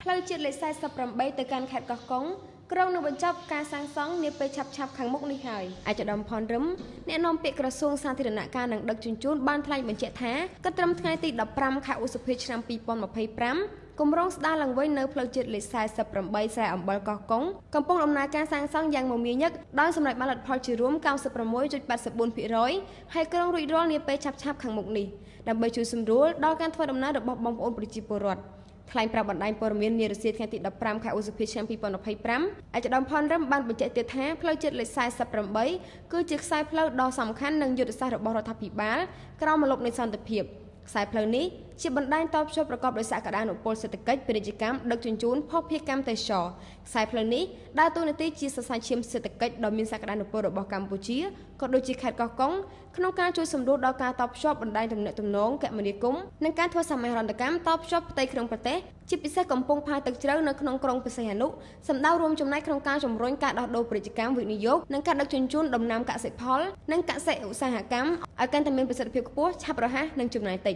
ផ្លូវជាតិលេខ48ទៅកាន់ខេត្តកោះកុងក្រុងនឹងបញ្ចប់ការសាងសង់នាពេលឆាប់ៗខាងមុខនេះហើយអាចារ្យផនរឹមអ្នកនាំពាក្យក្រសួងសាធារណការនិងដឹកជញ្ជូនបានថ្លែងបញ្ជាក់ថាគិតត្រឹមថ្ងៃទី15ខែឧសភាឆ្នាំ2025គម្រោងស្ដារឡើងវិញនៅផ្លូវជាតិលេខ48ស្រែអំបិលកោះកុងកំពុងដំណើរការសាងសង់យ៉ាងមមាញឹកដោយសម្រេចបានលទ្ធផលជារួម 96.84% ហើយក្រុងរួចរាល់នាពេលឆាប់ៗខាងមុខនេះដើម្បីជួយសម្រួលដល់ការធ្វើដំណើររបស់បងប្អូនប្រជាពលរដ្ឋថ្លែងប្រាប់បណ្ដាញព័ត៌មាននារសៀលថ្ងៃទី15ខែឧសភាឆ្នាំ2025អាចារ្យផនរឹមបានបញ្ជាក់ទៀតថាផ្លូវជាតិលេខ48គឺជាខ្សែផ្លូវដ៏សំខាន់និងយុទ្ធសាស្ត្ររបស់រដ្ឋាភិបាលក្រោមម្លប់នៃសន្តិភាពខ្សែផ្លូវនេះជាបណ្ដាញតភ្ជាប់ប្រកបដោយសក្តានុពលសេដ្ឋកិច្ចពាណិជ្ជកម្មដឹកជញ្ជូនភស្តុភារកម្មទេសចរខ្សែផ្លូវនេះដើរតួនាទីជាសរសៃឈាមសេដ្ឋកិច្ចដ៏មានសក្តានុពលរបស់កម្ពុជាក៏ដូចជាខេត្តកោះកុងក្នុងការជួយសម្រួលដល់ការតភ្ជាប់បណ្ដាញទំនាក់ទំនងគមនាគមន៍និងការធ្វើសមាហរណកម្មតភ្ជាប់ផ្ទៃក្នុងប្រទេសជាពិសេសកំពង់ផែទឹកជ្រៅនៅក្នុងក្រុងព្រះសីហនុសម្ដៅរួមចំណែកក្នុងការជំរុញការដោះដូរពាណិជ្ជកម្មវិនិយោគនិងការដឹកជញ្ជូនដំណាំកសិផលនិងកសិឧស្សាហកម្មឲ្យកាន់តែមានប្រសិទ្ធភាពខ្ពស់ឆាប់រហ័សនិងចំណាយតិច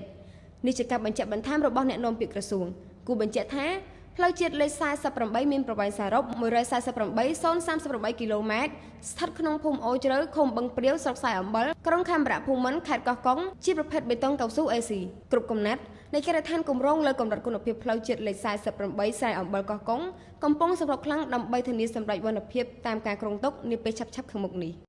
នេះជាការបញ្ជាក់បន្ថែមរបស់អ្នកនាំពាក្យក្រសួងគូបញ្ជាក់ថាផ្លូវជាតិលេខ48មានប្រវែងសរុប 148.038 គីឡូម៉ែត្រស្ថិតក្នុងភូមិអូជ្រៅឃុំបឹងព្រាវស្រុកខ្សែអំបិលក្រុងខេមរភូមិន្ទខេត្តកោះកុងជាប្រភេទបេតុងកៅស៊ូ AC គ្រប់កំណាត់នៃការដ្ឋានគម្រោងលើកម្រិតគុណភាពផ្លូវជាតិលេខ48ខ្សែអំបិលកោះកុងកំពុងសម្រុកខ្លាំងដើម្បីធានាសម្រេចវណ្ណភាពតាមការគ្រោងទុកនាពេលឆាប់ៗខាងមុខនេះ